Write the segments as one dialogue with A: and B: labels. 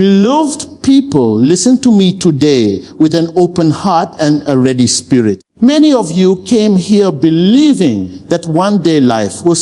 A: Beloved people, listen to me today with an open heart and a ready spirit. Many of you came here believing that one day life will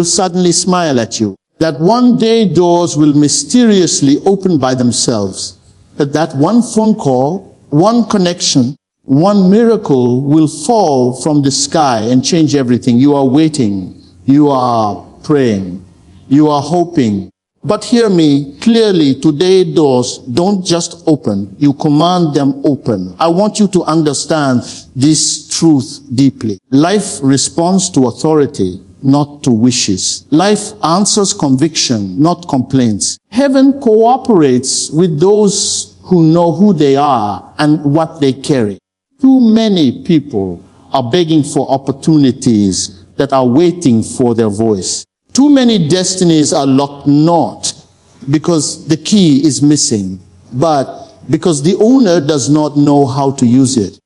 A: suddenly smile at you, that one day doors will mysteriously open by themselves, that one phone call, one connection, one miracle will fall from the sky and change everything. You are waiting, you are praying, you are hoping. But hear me clearly, today doors don't just open, you command them open. I want you to understand this truth deeply. Life responds to authority, not to wishes. Life answers conviction, not complaints. Heaven cooperates with those who know who they are and what they carry. Too many people are begging for opportunities that are waiting for their voice. Too many destinies are locked not because the key is missing, but because the owner does not know how to use it.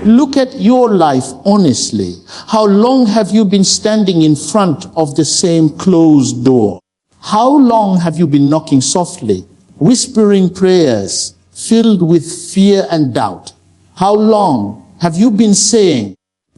A: Look at your life honestly. How long have you been standing in front of the same closed door? How long have you been knocking softly, whispering prayers filled with fear and doubt? How long have you been saying,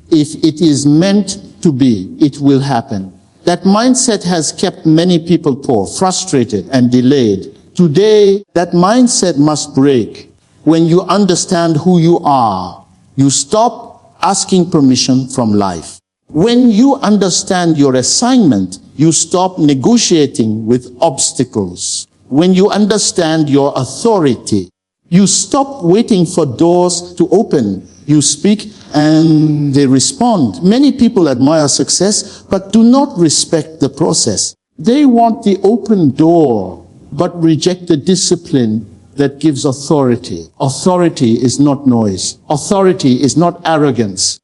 A: if it is meant to be, it will happen? That mindset has kept many people poor, frustrated, and delayed. Today, that mindset must break. When you understand who you are, you stop asking permission from life. When you understand your assignment, you stop negotiating with obstacles. When you understand your authority, you stop waiting for doors to open. You speak and they respond. Many people admire success, but do not respect the process. They want the open door, but reject the discipline that gives authority. Authority is not noise. Authority is not arrogance.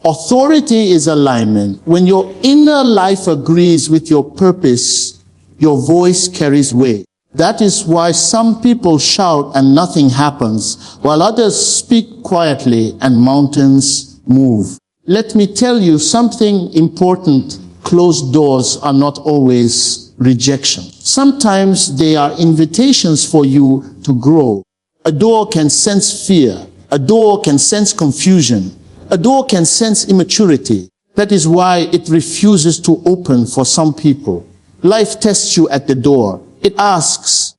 A: Authority is alignment. When your inner life agrees with your purpose, your voice carries weight. That is why some people shout and nothing happens, while others speak quietly and mountains move. Let me tell you something important. Closed doors are not always rejection. Sometimes they are invitations for you to grow. A door can sense fear. A door can sense confusion. A door can sense immaturity. That is why it refuses to open for some people. Life tests you at the door. It asks,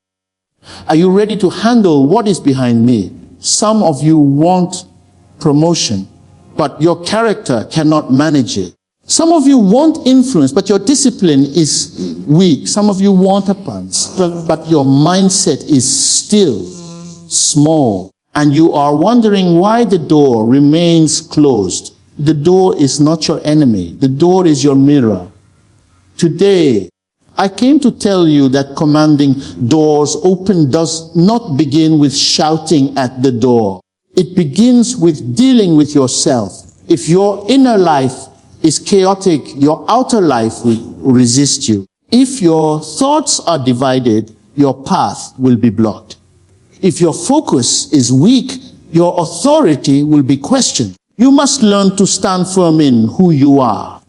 A: are you ready to handle what is behind me? Some of you want promotion, but your character cannot manage it. Some of you want influence, but your discipline is weak. Some of you want abundance, but your mindset is still small. And you are wondering why the door remains closed. The door is not your enemy. The door is your mirror. Today, I came to tell you that commanding doors open does not begin with shouting at the door. It begins with dealing with yourself. If your inner life is chaotic, your outer life will resist you. If your thoughts are divided, your path will be blocked. If your focus is weak, your authority will be questioned. You must learn to stand firm in who you are.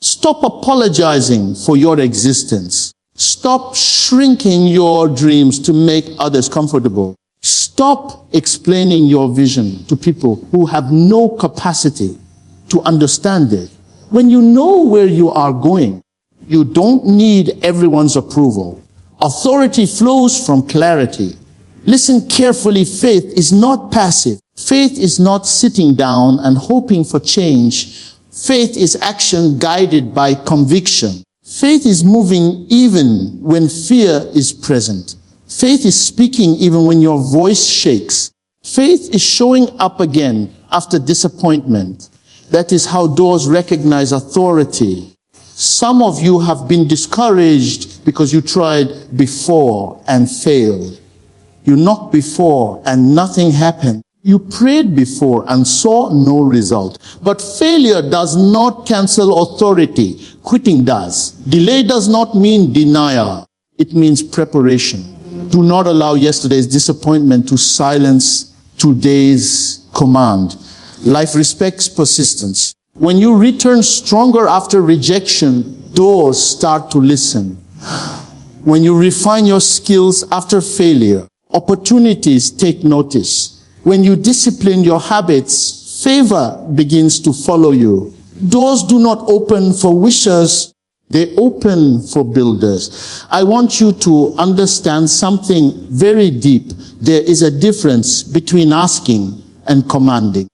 A: Stop apologizing for your existence. Stop shrinking your dreams to make others comfortable. Stop explaining your vision to people who have no capacity to understand it. When you know where you are going, you don't need everyone's approval. Authority flows from clarity. Listen carefully, faith is not passive. Faith is not sitting down and hoping for change. Faith is action guided by conviction. Faith is moving even when fear is present. Faith is speaking even when your voice shakes. Faith is showing up again after disappointment. That is how doors recognize authority. Some of you have been discouraged because you tried before and failed. You knocked before and nothing happened. You prayed before and saw no result. But failure does not cancel authority. Quitting does. Delay does not mean denial. It means preparation. Do not allow yesterday's disappointment to silence today's command. Life respects persistence. When you return stronger after rejection, doors start to listen. When you refine your skills after failure, Opportunities take notice. When you discipline your habits, favor begins to follow you. Doors do not open for wishers, they open for builders. I want you to understand something very deep. There is a difference between asking and commanding.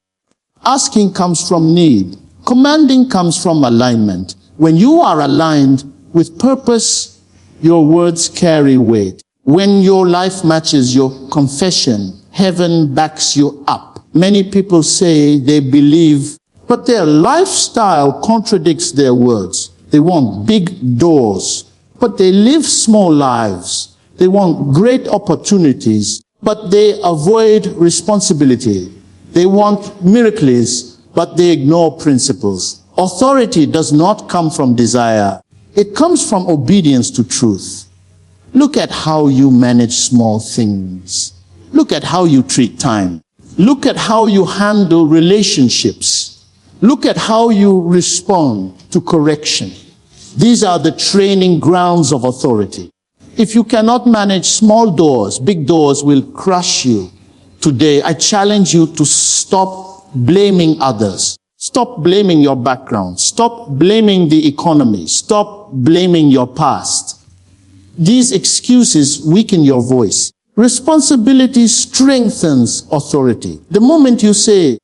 A: Asking comes from need. Commanding comes from alignment. When you are aligned with purpose, your words carry weight. When your life matches your confession, heaven backs you up. Many people say they believe, but their lifestyle contradicts their words. They want big doors, but they live small lives. They want great opportunities, but they avoid responsibility. They want miracles, but they ignore principles. Authority does not come from desire. It comes from obedience to truth. Look at how you manage small things. Look at how you treat time. Look at how you handle relationships. Look at how you respond to correction. These are the training grounds of authority. If you cannot manage small doors, big doors will crush you. Today, I challenge you to stop blaming others. Stop blaming your background. Stop blaming the economy. Stop blaming your past. These excuses weaken your voice. Responsibility strengthens authority. The moment you say,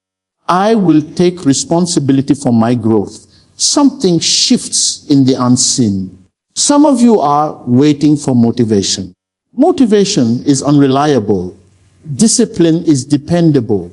A: I will take responsibility for my growth, something shifts in the unseen. Some of you are waiting for motivation. Motivation is unreliable. Discipline is dependable.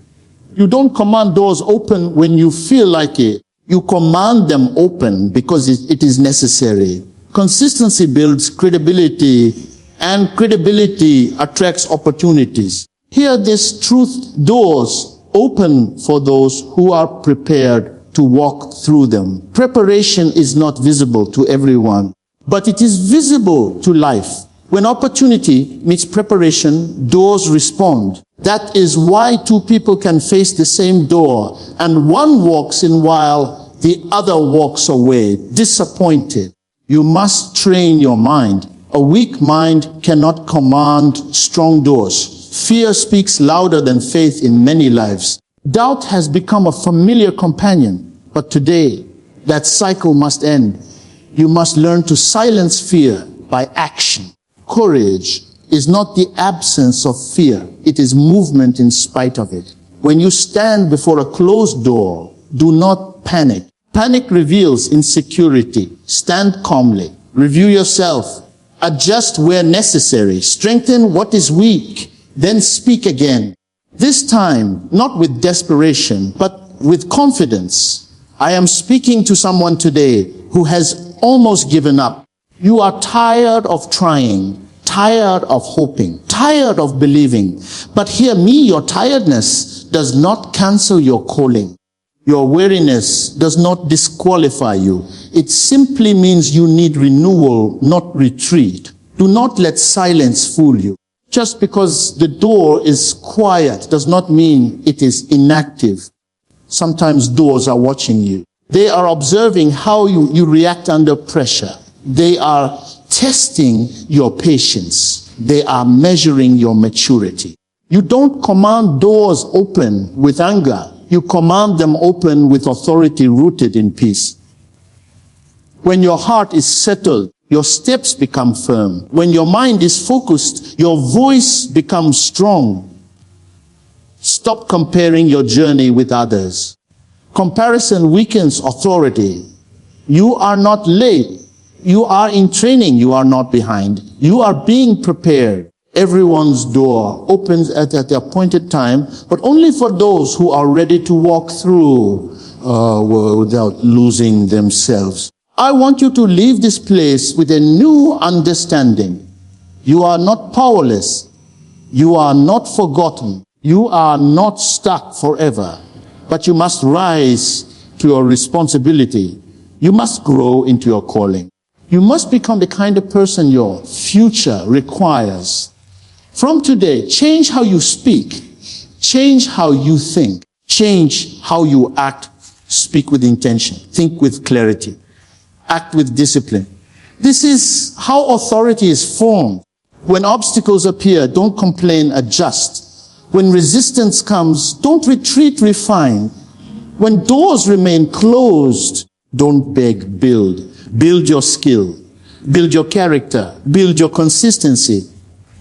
A: You don't command doors open when you feel like it. You command them open because it is necessary. Consistency builds credibility, and credibility attracts opportunities. Hear this truth: doors open for those who are prepared to walk through them. Preparation is not visible to everyone, but it is visible to life. When opportunity meets preparation, doors respond. That is why two people can face the same door, and one walks in while the other walks away, disappointed. You must train your mind. A weak mind cannot command strong doors. Fear speaks louder than faith in many lives. Doubt has become a familiar companion, but today that cycle must end. You must learn to silence fear by action. Courage is not the absence of fear. It is movement in spite of it. When you stand before a closed door, do not panic. Panic reveals insecurity. Stand calmly. Review yourself. Adjust where necessary. Strengthen what is weak. Then speak again. This time, not with desperation, but with confidence. I am speaking to someone today who has almost given up. You are tired of trying, tired of hoping, tired of believing. But hear me, your tiredness does not cancel your calling. Your weariness does not disqualify you. It simply means you need renewal, not retreat. Do not let silence fool you. Just because the door is quiet does not mean it is inactive. Sometimes doors are watching you. They are observing how you react under pressure. They are testing your patience. They are measuring your maturity. You don't command doors open with anger. You command them open with authority rooted in peace. When your heart is settled, your steps become firm. When your mind is focused, your voice becomes strong. Stop comparing your journey with others. Comparison weakens authority. You are not late. You are in training. You are not behind. You are being prepared. Everyone's door opens at the appointed time, but only for those who are ready to walk through without losing themselves. I want you to leave this place with a new understanding. You are not powerless. You are not forgotten. You are not stuck forever. But you must rise to your responsibility. You must grow into your calling. You must become the kind of person your future requires. From today, change how you speak. Change how you think. Change how you act. Speak with intention. Think with clarity. Act with discipline. This is how authority is formed. When obstacles appear, don't complain, adjust. When resistance comes, don't retreat, refine. When doors remain closed, don't beg, build. Build your skill. Build your character. Build your consistency.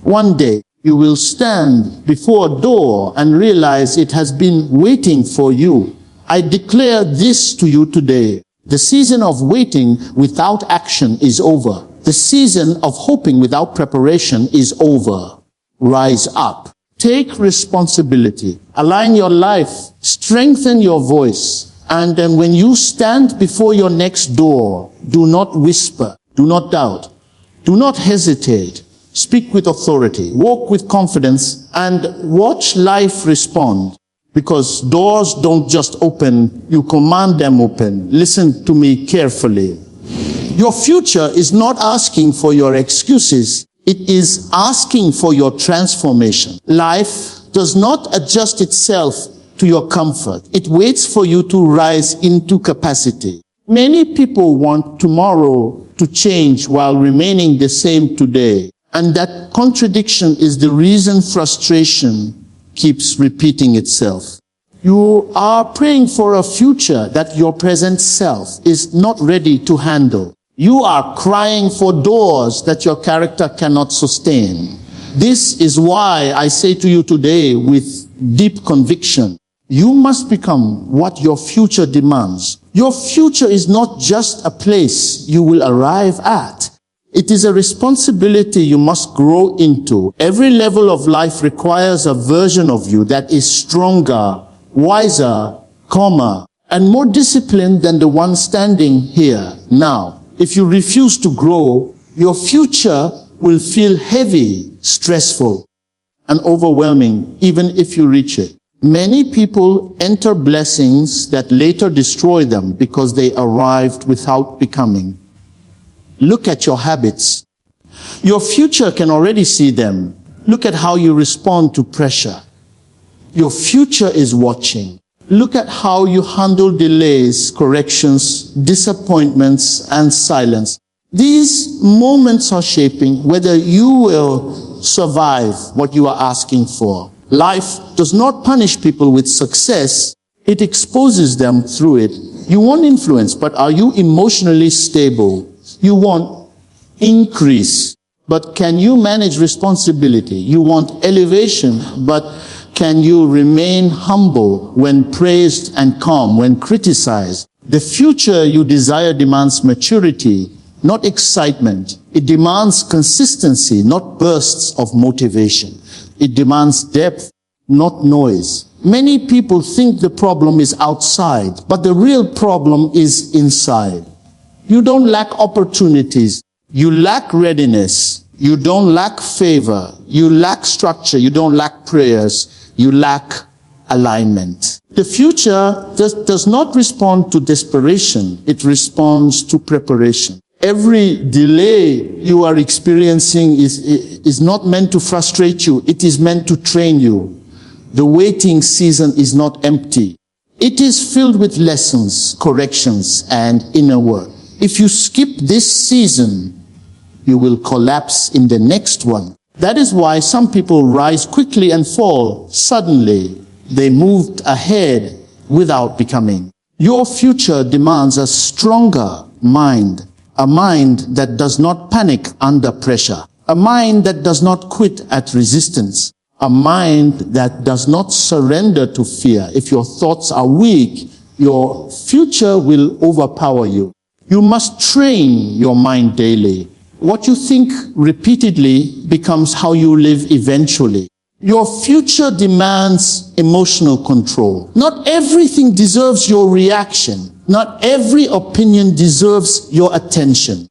A: One day, you will stand before a door and realize it has been waiting for you. I declare this to you today. The season of waiting without action is over. The season of hoping without preparation is over. Rise up. Take responsibility. Align your life. Strengthen your voice. And then when you stand before your next door, do not whisper. Do not doubt. Do not hesitate. Speak with authority. Walk with confidence and watch life respond. Because doors don't just open, you command them open. Listen to me carefully. Your future is not asking for your excuses. It is asking for your transformation. Life does not adjust itself to your comfort. It waits for you to rise into capacity. Many people want tomorrow to change while remaining the same today. And that contradiction is the reason frustration keeps repeating itself. You are praying for a future that your present self is not ready to handle. You are crying for doors that your character cannot sustain. This is why I say to you today with deep conviction, you must become what your future demands. Your future is not just a place you will arrive at. It is a responsibility you must grow into. Every level of life requires a version of you that is stronger, wiser, calmer, and more disciplined than the one standing here now. If you refuse to grow, your future will feel heavy, stressful, and overwhelming, even if you reach it. Many people enter blessings that later destroy them because they arrived without becoming. Look at your habits. Your future can already see them. Look at how you respond to pressure. Your future is watching. Look at how you handle delays, corrections, disappointments, and silence. These moments are shaping whether you will survive what you are asking for. Life does not punish people with success. It exposes them through it. You want influence, but are you emotionally stable? You want increase, but can you manage responsibility? You want elevation, but can you remain humble when praised and calm when criticized? The future you desire demands maturity, not excitement. It demands consistency, not bursts of motivation. It demands depth, not noise. Many people think the problem is outside, but the real problem is inside. You don't lack opportunities. You lack readiness. You don't lack favor. You lack structure. You don't lack prayers. You lack alignment. The future does not respond to desperation. It responds to preparation. Every delay you are experiencing is not meant to frustrate you. It is meant to train you. The waiting season is not empty. It is filled with lessons, corrections, and inner work. If you skip this season, you will collapse in the next one. That is why some people rise quickly and fall suddenly. They moved ahead without becoming. Your future demands a stronger mind, a mind that does not panic under pressure, a mind that does not quit at resistance, a mind that does not surrender to fear. If your thoughts are weak, your future will overpower you. You must train your mind daily. What you think repeatedly becomes how you live eventually. Your future demands emotional control. Not everything deserves your reaction. Not every opinion deserves your attention.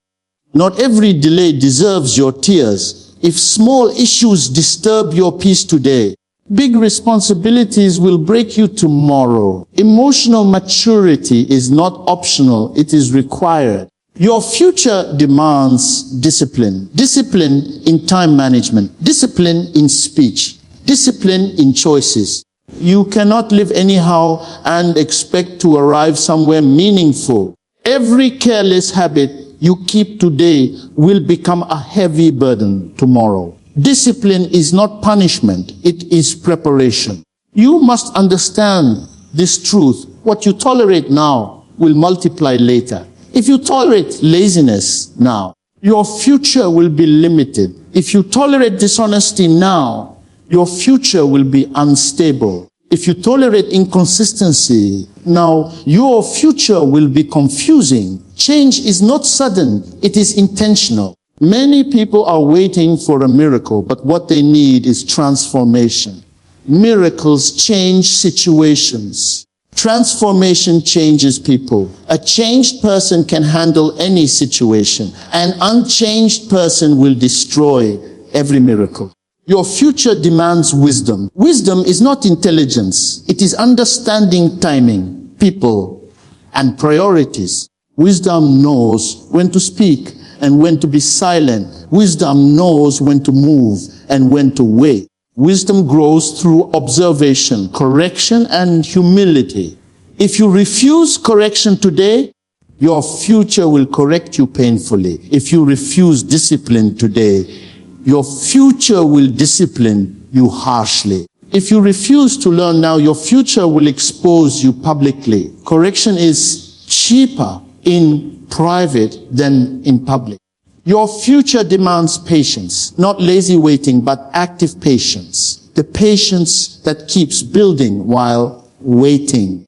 A: Not every delay deserves your tears. If small issues disturb your peace today, big responsibilities will break you tomorrow. Emotional maturity is not optional, it is required. Your future demands discipline. Discipline in time management. Discipline in speech. Discipline in choices. You cannot live anyhow and expect to arrive somewhere meaningful. Every careless habit you keep today will become a heavy burden tomorrow. Discipline is not punishment, it is preparation. You must understand this truth. What you tolerate now will multiply later. If you tolerate laziness now, your future will be limited. If you tolerate dishonesty now, your future will be unstable. If you tolerate inconsistency now, your future will be confusing. Change is not sudden, it is intentional. Many people are waiting for a miracle, but what they need is transformation. Miracles change situations. Transformation changes people. A changed person can handle any situation. An unchanged person will destroy every miracle. Your future demands wisdom. Wisdom is not intelligence. It is understanding timing, people, and priorities. Wisdom knows when to speak and when to be silent. Wisdom knows when to move and when to wait. Wisdom grows through observation, correction, and humility. If you refuse correction today, your future will correct you painfully. If you refuse discipline today, your future will discipline you harshly. If you refuse to learn now, your future will expose you publicly. Correction is cheaper in private than in public. Your future demands patience, not lazy waiting, but active patience. The patience that keeps building while waiting.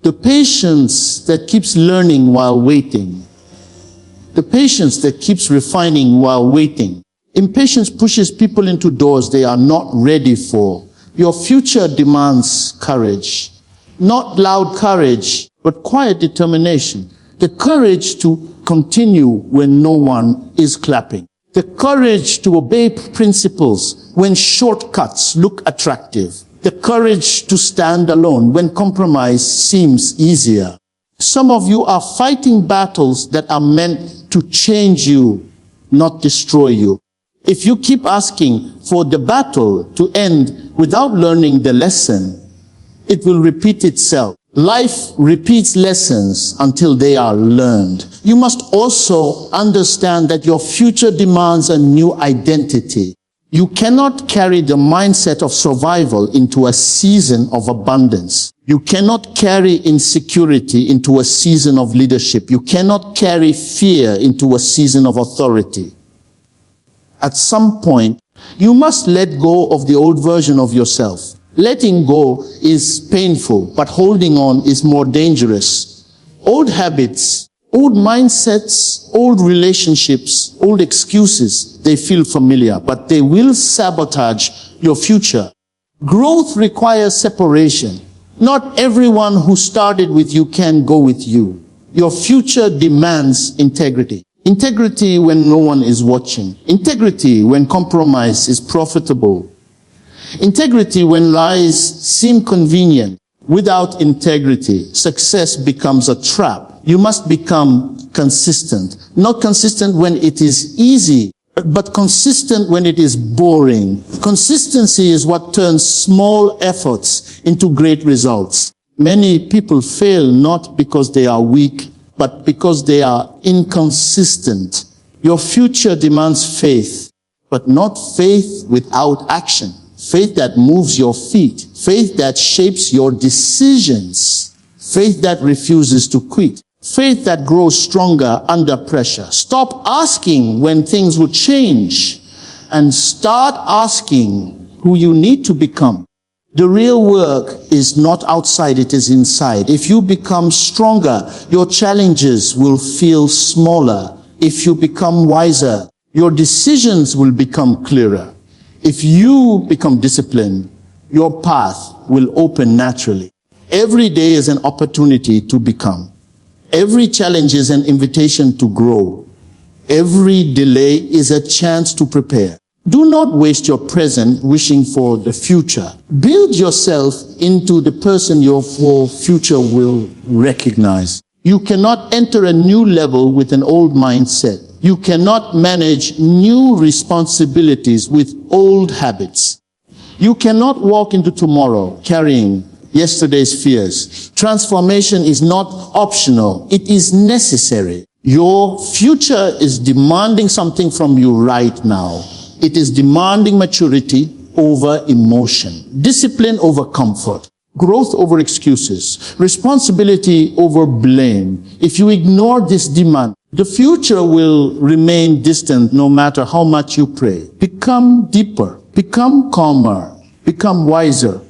A: The patience that keeps learning while waiting. The patience that keeps refining while waiting. Impatience pushes people into doors they are not ready for. Your future demands courage. Not loud courage, but quiet determination. The courage to continue when no one is clapping. The courage to obey principles when shortcuts look attractive. The courage to stand alone when compromise seems easier. Some of you are fighting battles that are meant to change you, not destroy you. If you keep asking for the battle to end without learning the lesson, it will repeat itself. Life repeats lessons until they are learned. You must also understand that your future demands a new identity. You cannot carry the mindset of survival into a season of abundance. You cannot carry insecurity into a season of leadership. You cannot carry fear into a season of authority. At some point, you must let go of the old version of yourself. Letting go is painful, but holding on is more dangerous. Old habits, old mindsets, old relationships, old excuses, they feel familiar, but they will sabotage your future. Growth requires separation. Not everyone who started with you can go with you. Your future demands integrity. Integrity when no one is watching. Integrity when compromise is profitable. Integrity when lies seem convenient. Without integrity, success becomes a trap. You must become consistent. Not consistent when it is easy, but consistent when it is boring. Consistency is what turns small efforts into great results. Many people fail not because they are weak, but because they are inconsistent. Your future demands faith, but not faith without action. Faith that moves your feet. Faith that shapes your decisions. Faith that refuses to quit. Faith that grows stronger under pressure. Stop asking when things will change and start asking who you need to become. The real work is not outside, it is inside. If you become stronger, your challenges will feel smaller. If you become wiser, your decisions will become clearer. If you become disciplined, your path will open naturally. Every day is an opportunity to become. Every challenge is an invitation to grow. Every delay is a chance to prepare. Do not waste your present wishing for the future. Build yourself into the person your future will recognize. You cannot enter a new level with an old mindset. You cannot manage new responsibilities with old habits. You cannot walk into tomorrow carrying yesterday's fears. Transformation is not optional. It is necessary. Your future is demanding something from you right now. It is demanding maturity over emotion, discipline over comfort, growth over excuses, responsibility over blame. If you ignore this demand, the future will remain distant no matter how much you pray. Become deeper, become calmer, become wiser,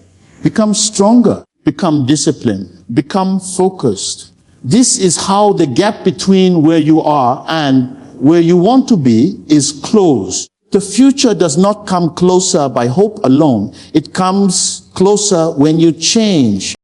A: become stronger, become disciplined, become focused. This is how the gap between where you are and where you want to be is closed. The future does not come closer by hope alone. It comes closer when you change.